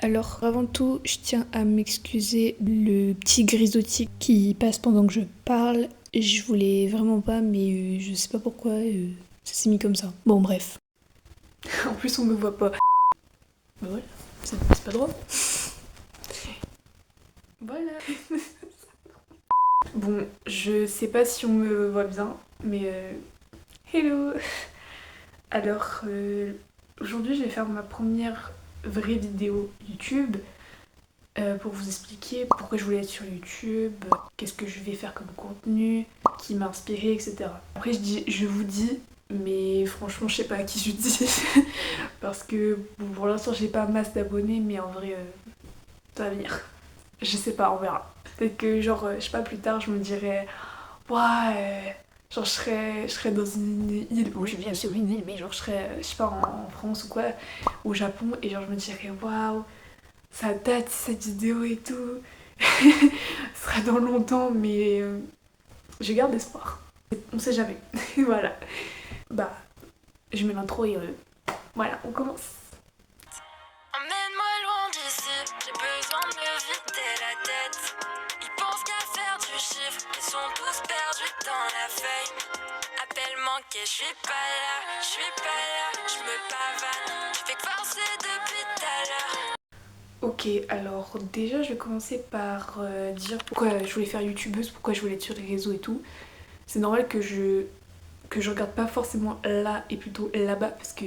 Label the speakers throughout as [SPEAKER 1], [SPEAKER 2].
[SPEAKER 1] Alors avant tout, je tiens à m'excuser le petit grisottis qui passe pendant que je parle. Je voulais vraiment pas, mais je sais pas pourquoi, ça s'est mis comme ça. Bon bref. En plus on me voit pas. Bah voilà, c'est pas drôle. Voilà. Bon, je sais pas si on me voit bien, mais hello. Alors aujourd'hui je vais faire ma première vraie vidéo YouTube. Pour vous expliquer pourquoi je voulais être sur YouTube, qu'est-ce que je vais faire comme contenu, qui m'a inspiré, etc. Après je vous dis, mais franchement je sais pas à qui je dis, parce que bon, pour l'instant j'ai pas masse d'abonnés, mais en vrai ça va venir. Je sais pas, on verra. Peut-être que genre, je sais pas, plus tard je me dirais, ouais, genre je serais dans une île, bon je viens sur une île, mais genre je serais, je sais pas, en France ou quoi, au Japon, et genre je me dirais, waouh, ça date cette vidéo et tout. Ce sera dans longtemps, mais je garde espoir. On sait jamais. Voilà. Bah, je mets l'intro et voilà, on commence.
[SPEAKER 2] Emmène-moi loin d'ici, j'ai besoin de me vider la tête. Ils pensent qu'à faire du chiffre, ils sont tous perdus dans la feuille. Appel manqué, je suis pas là, je me pavane. Je fais que forcer depuis tout à l'heure.
[SPEAKER 1] Ok, alors déjà je vais commencer par dire pourquoi je voulais faire youtubeuse, pourquoi je voulais être sur les réseaux et tout. C'est normal que je regarde pas forcément là et plutôt là-bas parce que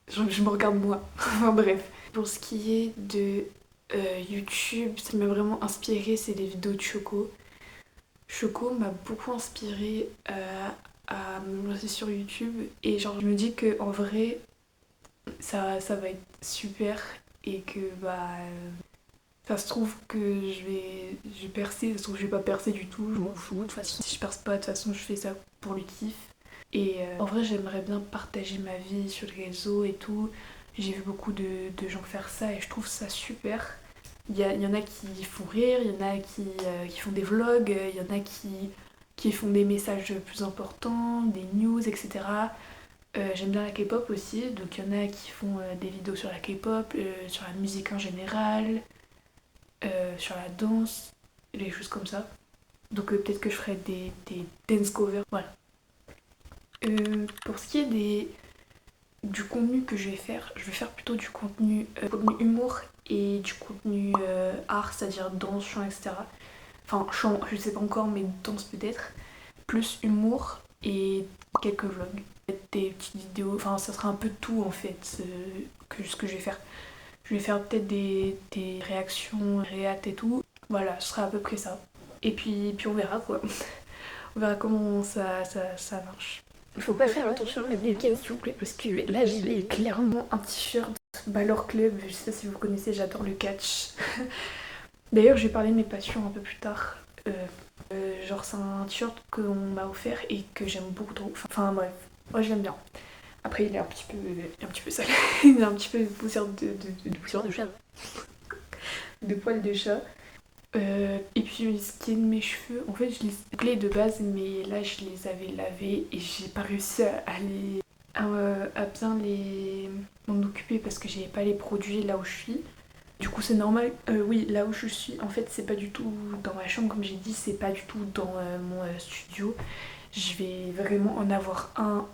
[SPEAKER 1] je me regarde moi. Enfin bref. Pour ce qui est de YouTube, ce qui m'a vraiment inspiré, c'est les vidéos de Choco. Choco m'a beaucoup inspiré à me lancer sur YouTube et genre je me dis que en vrai ça va être super et que bah ça se trouve que je vais percer, ça se trouve que je vais pas percer du tout, je m'en fous. De toute façon, si je perce pas, de toute façon, je fais ça pour le kiff. Et en vrai, j'aimerais bien partager ma vie sur les réseaux et tout. J'ai vu beaucoup de gens faire ça et je trouve ça super. Il y en a qui font rire, il y en a qui font des vlogs, il y en a qui font des messages plus importants, des news, etc. J'aime bien la K-pop aussi, donc il y en a qui font des vidéos sur la K-pop, sur la musique en général, sur la danse, des choses comme ça. Donc peut-être que je ferai des dance covers. Voilà. Pour ce qui est du contenu que je vais faire plutôt du contenu humour et du contenu art, c'est-à-dire danse, chant, etc. Enfin, chant, je sais pas encore, mais danse peut-être. Plus humour et quelques vlogs. Des petites vidéos, enfin ça sera un peu de tout en fait, ce que je vais faire. Je vais faire peut-être des réactions, réact et tout. Voilà, ce sera à peu près ça. Et puis on verra quoi. On verra comment ça marche. Il faut pas faire attention à mes dédicaces s'il vous plaît, parce que là j'ai clairement un t-shirt Balor Club. Je sais pas si vous connaissez, j'adore le catch. D'ailleurs, je vais parler de mes passions un peu plus tard. Genre, c'est un t-shirt qu'on m'a offert et que j'aime beaucoup trop. Enfin bref, moi je l'aime bien. Après, il est un petit peu sale. Il est un petit peu poussière de poussière de chat. De poils de chat. Et puis ce qui est de mes cheveux, en fait je les clés de base, mais là je les avais lavés et j'ai pas réussi à bien m'en occuper parce que j'avais pas les produits là où je suis. Du coup c'est normal, oui là où je suis en fait c'est pas du tout dans ma chambre comme j'ai dit, c'est pas du tout dans mon studio. Je vais vraiment en avoir un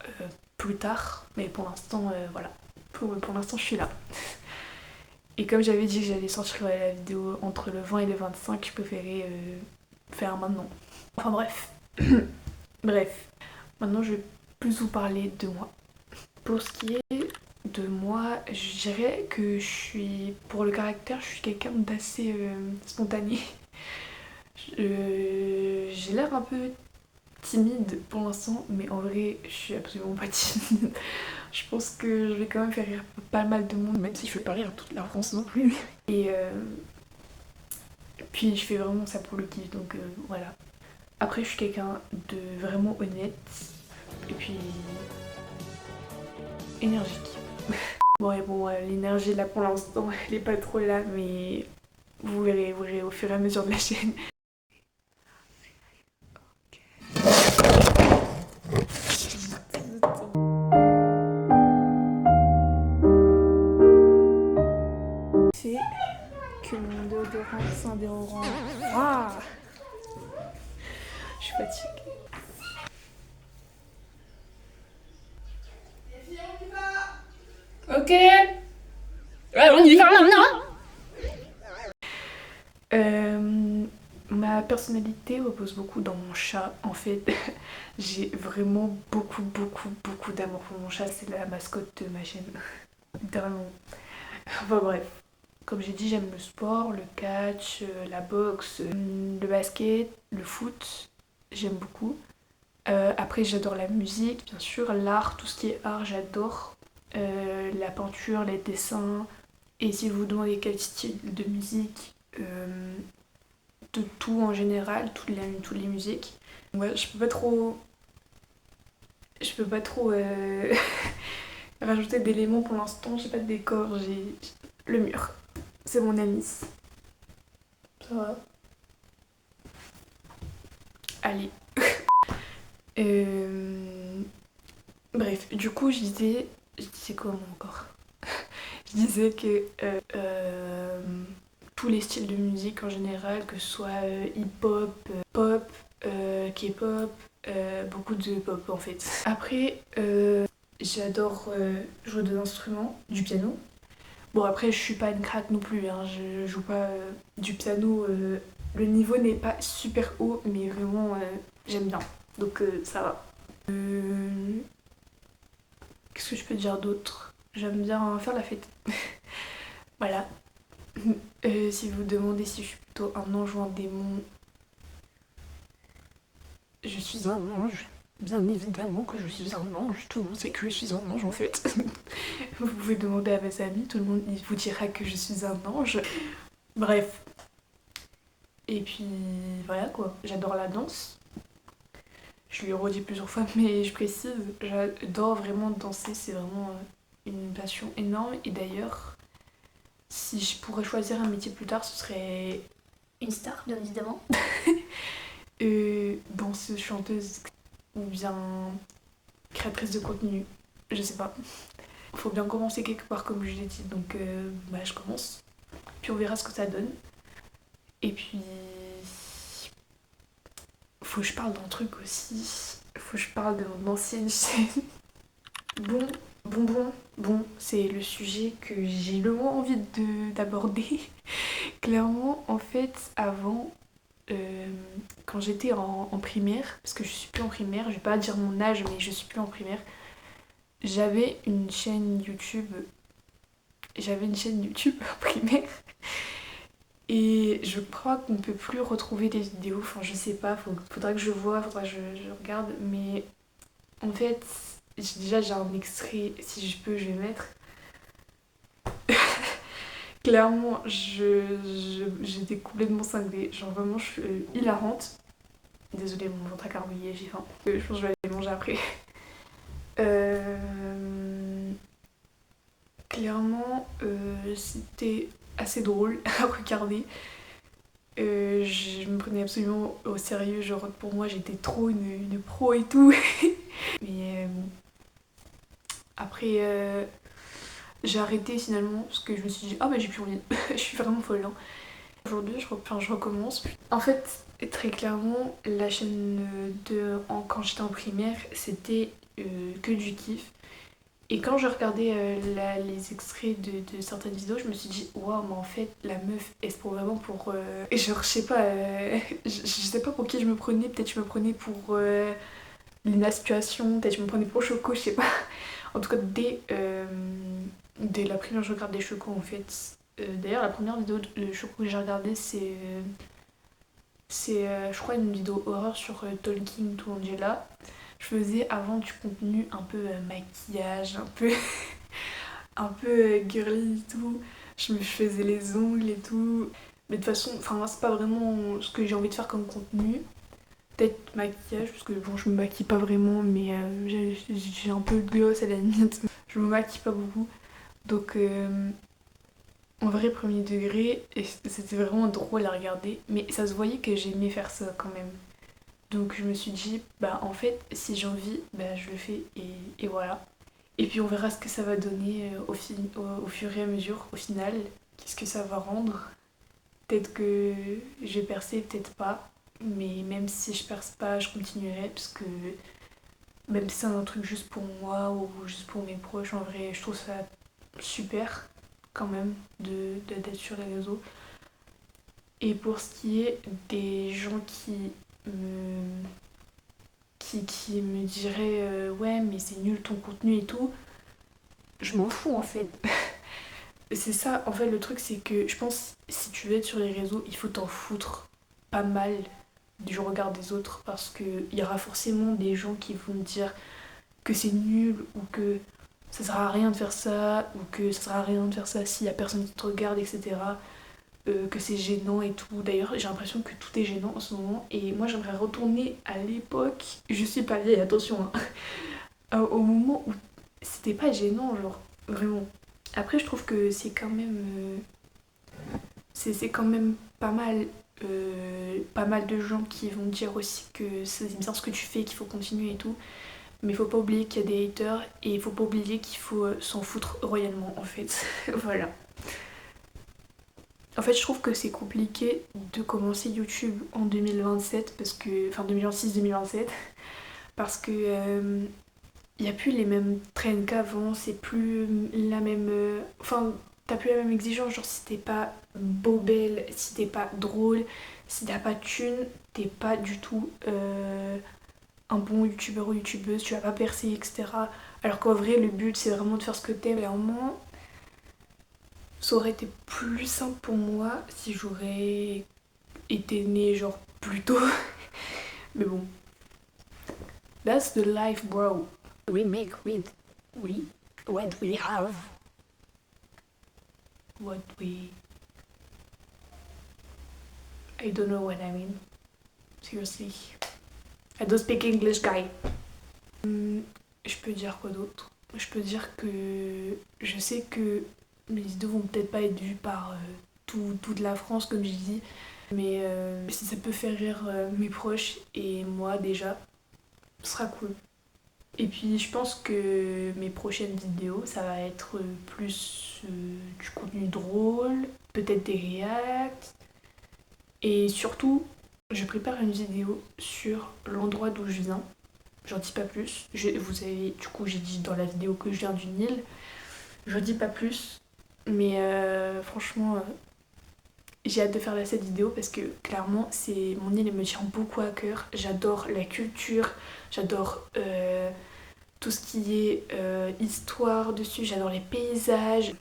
[SPEAKER 1] plus tard, mais pour l'instant voilà, pour l'instant je suis là. Et comme j'avais dit que j'allais sortir la vidéo entre le 20 et le 25, je préférais faire maintenant. Enfin bref. Bref. Maintenant je vais plus vous parler de moi. Pour ce qui est de moi, je dirais que je suis, pour le caractère, je suis quelqu'un d'assez spontané. J'ai l'air un peu timide pour l'instant, mais en vrai, je suis absolument pas timide. Je pense que je vais quand même faire rire pas mal de monde, même si je fais pas rire toute la France non plus. Et puis je fais vraiment ça pour le kiff, donc voilà. Après, je suis quelqu'un de vraiment honnête, et puis énergique. Bon, et bon, l'énergie là pour l'instant, elle est pas trop là, mais vous verrez au fur et à mesure de la chaîne. que mon déodorant Saint-Déodorant. Ah, je suis fatiguée.
[SPEAKER 2] Ok. Ouais, on y va maintenant.
[SPEAKER 1] Ma personnalité repose beaucoup dans mon chat. En fait, j'ai vraiment beaucoup d'amour pour mon chat. C'est la mascotte de ma chaîne. Littéralement. Enfin bref. Comme j'ai dit, j'aime le sport, le catch, la boxe, le basket, le foot. J'aime beaucoup. Après, j'adore la musique, bien sûr. L'art, tout ce qui est art, j'adore. La peinture, les dessins. Et si vous vous demandez quel style de musique, de tout en général, toutes les musiques. Ouais, je peux pas trop rajouter d'éléments pour l'instant. J'ai pas de décor, j'ai le mur. C'est mon ami. Ça va. Allez. Bref, du coup, je disais comment encore? Je disais que tous les styles de musique en général, que ce soit hip-hop, pop, K-pop, beaucoup de pop en fait. Après, j'adore jouer des instruments, du piano. Bon après, je suis pas une crack non plus, hein, je joue pas du piano. Le niveau n'est pas super haut, mais vraiment j'aime bien. Donc ça va. Qu'est-ce que je peux dire d'autre? J'aime bien faire la fête. Voilà. Si vous vous demandez si je suis plutôt un ange ou un démon, je suis un ange. Bien évidemment que je suis un ange. Tout le monde sait que je suis un ange en fait. Vous pouvez demander à mes amis, tout le monde vous dira que je suis un ange. Bref. Et puis voilà quoi. J'adore la danse. Je lui ai redit plusieurs fois, mais je précise, j'adore vraiment danser. C'est vraiment une passion énorme. Et d'ailleurs, si je pourrais choisir un métier plus tard, ce serait
[SPEAKER 2] Une star, bien évidemment.
[SPEAKER 1] danseuse, chanteuse ou bien créatrice de contenu. Je sais pas. Faut bien commencer quelque part comme je l'ai dit, donc je commence. Puis on verra ce que ça donne. Et puis faut que je parle d'un truc aussi. Faut que je parle de mon ancienne chaîne. Bon, c'est le sujet que j'ai le moins envie d'aborder. Clairement, en fait, avant, quand j'étais en primaire, parce que je suis plus en primaire, je vais pas dire mon âge, mais je suis plus en primaire, j'avais une chaîne YouTube. J'avais une chaîne YouTube en primaire. Et je crois qu'on ne peut plus retrouver des vidéos, enfin je sais pas, faudra que je vois, faudra que je regarde, mais en fait, déjà j'ai un extrait, si je peux je vais mettre. Clairement, j'étais complètement cinglée, genre vraiment je suis hilarante. Désolée, mon ventre a carbouillé, j'ai faim. Je pense que je vais aller manger après. Clairement, c'était assez drôle à regarder. Je me prenais absolument au sérieux, genre pour moi j'étais trop une pro et tout. Mais après j'ai arrêté finalement parce que je me suis dit ah bah j'ai plus envie, je suis vraiment folle hein. Aujourd'hui je recommence. En fait très clairement la chaîne quand j'étais en primaire c'était que du kiff. Et quand je regardais les extraits de certaines vidéos, je me suis dit, waouh, mais en fait, la meuf, elle se prend vraiment pour. Et genre, je sais pas, je sais pas pour qui je me prenais. Peut-être je me prenais pour Lina Situation, peut-être je me prenais pour Choco, je sais pas. En tout cas, dès la première, je regardais Choco en fait. D'ailleurs, la première vidéo de Choco que j'ai regardée, je crois, une vidéo horreur sur Talking to Angela. Je faisais avant du contenu un peu maquillage, un peu girly et tout. Je me faisais les ongles et tout. Mais de toute façon, enfin, c'est pas vraiment ce que j'ai envie de faire comme contenu. Peut-être maquillage, parce que bon, je me maquille pas vraiment, mais j'ai un peu de gloss à la limite. Je me maquille pas beaucoup. Donc, en vrai, premier degré, et c'était vraiment drôle à regarder. Mais ça se voyait que j'aimais faire ça quand même. Donc je me suis dit, bah en fait, si j'ai envie, bah je le fais et voilà. Et puis on verra ce que ça va donner au fur et à mesure, au final, qu'est-ce que ça va rendre. Peut-être que je vais percer, peut-être pas. Mais même si je perce pas, je continuerai parce que même si c'est un truc juste pour moi ou juste pour mes proches, en vrai, je trouve ça super quand même d'être sur les réseaux. Et pour ce qui est des gens me, qui me diraient ouais mais c'est nul ton contenu et tout, je m'en fous en fait. C'est ça, en fait le truc c'est que je pense si tu veux être sur les réseaux, il faut t'en foutre pas mal du regard des autres parce qu'il y aura forcément des gens qui vont te dire que c'est nul ou que ça sert à rien de faire ça ou que ça sert à rien de faire ça s'il y a personne qui te regarde, etc. Que c'est gênant et tout. D'ailleurs, j'ai l'impression que tout est gênant en ce moment et moi j'aimerais retourner à l'époque. Je suis pas vieille, attention, hein. Au moment où c'était pas gênant, genre vraiment. Après, je trouve que c'est quand même. C'est quand même pas mal de gens qui vont dire aussi que c'est bien ce que tu fais, qu'il faut continuer et tout. Mais il faut pas oublier qu'il y a des haters et il faut pas oublier qu'il faut s'en foutre royalement en fait. Voilà. En fait, je trouve que c'est compliqué de commencer YouTube en 2027 parce que. Enfin 2026-2027 parce que il n'y a plus les mêmes trends qu'avant, c'est plus la même. Enfin, t'as plus la même exigence, genre si t'es pas beau, belle, si t'es pas drôle, si t'as pas de thune, t'es pas du tout un bon youtubeur ou youtubeuse, tu vas pas percer, etc. Alors qu'en vrai, le but c'est vraiment de faire ce que t'aimes. Clairement, ça aurait été plus simple pour moi si j'aurais été née genre plus tôt. Mais bon, that's the life, bro.
[SPEAKER 3] We make with what we have.
[SPEAKER 1] What we. I don't know what I mean. Seriously. I don't speak English, guy. Je peux dire quoi d'autre? Je peux dire que je sais que mes vidéos vont peut-être pas être vues par toute la France, comme je dis. Mais si ça peut faire rire mes proches et moi déjà, ce sera cool. Et puis je pense que mes prochaines vidéos, ça va être plus du contenu drôle, peut-être des reacts. Et surtout, je prépare une vidéo sur l'endroit d'où je viens. J'en dis pas plus. Vous savez, du coup, j'ai dit dans la vidéo que je viens d'une île. J'en dis pas plus. Mais franchement, j'ai hâte de faire cette vidéo parce que clairement, mon île elle me tient beaucoup à cœur. J'adore la culture, j'adore tout ce qui est histoire dessus, j'adore les paysages.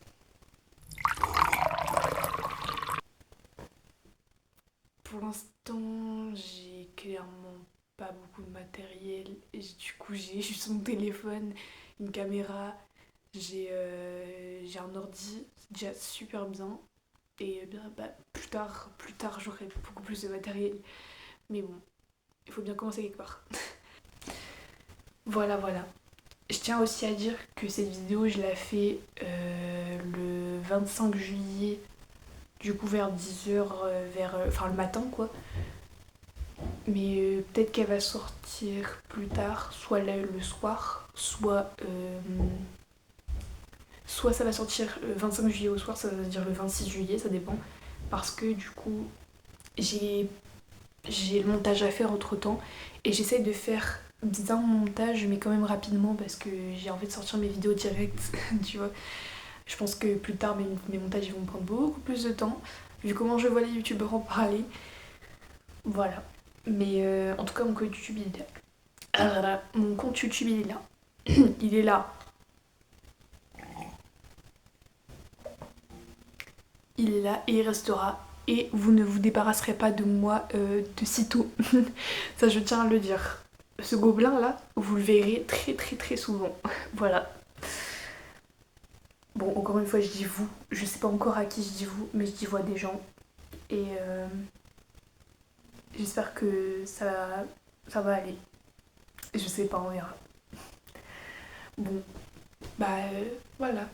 [SPEAKER 1] Pour l'instant, j'ai clairement pas beaucoup de matériel. Et du coup, j'ai juste mon téléphone, une caméra, j'ai un ordi, c'est déjà super bien. Et plus tard j'aurai beaucoup plus de matériel. Mais bon, il faut bien commencer quelque part. Voilà. Je tiens aussi à dire que cette vidéo, je l'ai fait le 25 juillet, du coup vers 10h, enfin le matin quoi. Mais peut-être qu'elle va sortir plus tard, soit le soir, soit ça va sortir le 25 juillet au soir, ça veut dire le 26 juillet, ça dépend. Parce que du coup, j'ai le montage à faire entre temps et j'essaye de faire bien mon montage mais quand même rapidement parce que j'ai envie de sortir mes vidéos direct, tu vois. Je pense que plus tard mes montages ils vont me prendre beaucoup plus de temps vu comment je vois les youtubeurs en parler. Voilà. Mais en tout cas mon compte YouTube il est là. Ah là là, mon compte YouTube il est là. Il est là. Il est là et il restera. Et vous ne vous débarrasserez pas de moi de sitôt. Ça, je tiens à le dire. Ce gobelin-là, vous le verrez très très très souvent. Voilà. Bon, encore une fois, je dis vous. Je sais pas encore à qui je dis vous, mais je dis vous à des gens. Et j'espère que ça va aller. Je sais pas, on verra. Bon, voilà.